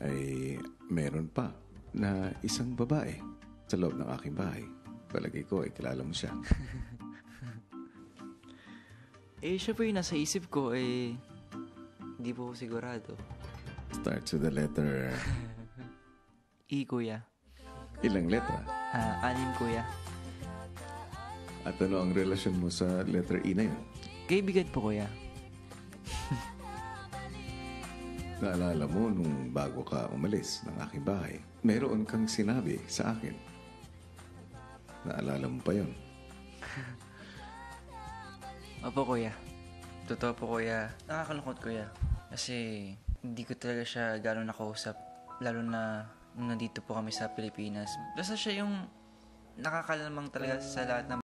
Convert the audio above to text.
ay meron pa na isang babae sa loob ng aking bahay. Palagay ko ay kilala mo siya. Siya po yung nasa isip ko, hindi po sigurado. Starts with the letter... E, kuya. Ilang letra? 6, kuya. At ano ang relasyon mo sa letter E na yun? Kaibigan po, kuya. Naalala mo nung bago ka umalis ng aking bahay, meron kang sinabi sa akin. Naalala mo pa yun? Opo, kuya. Totoo po, kuya. Nakakalungkot, kuya. Kasi hindi ko talaga siya gano'n nakausap. Lalo na nung nandito po kami sa Pilipinas. Basta siya yung nakakalamang talaga sa lahat ng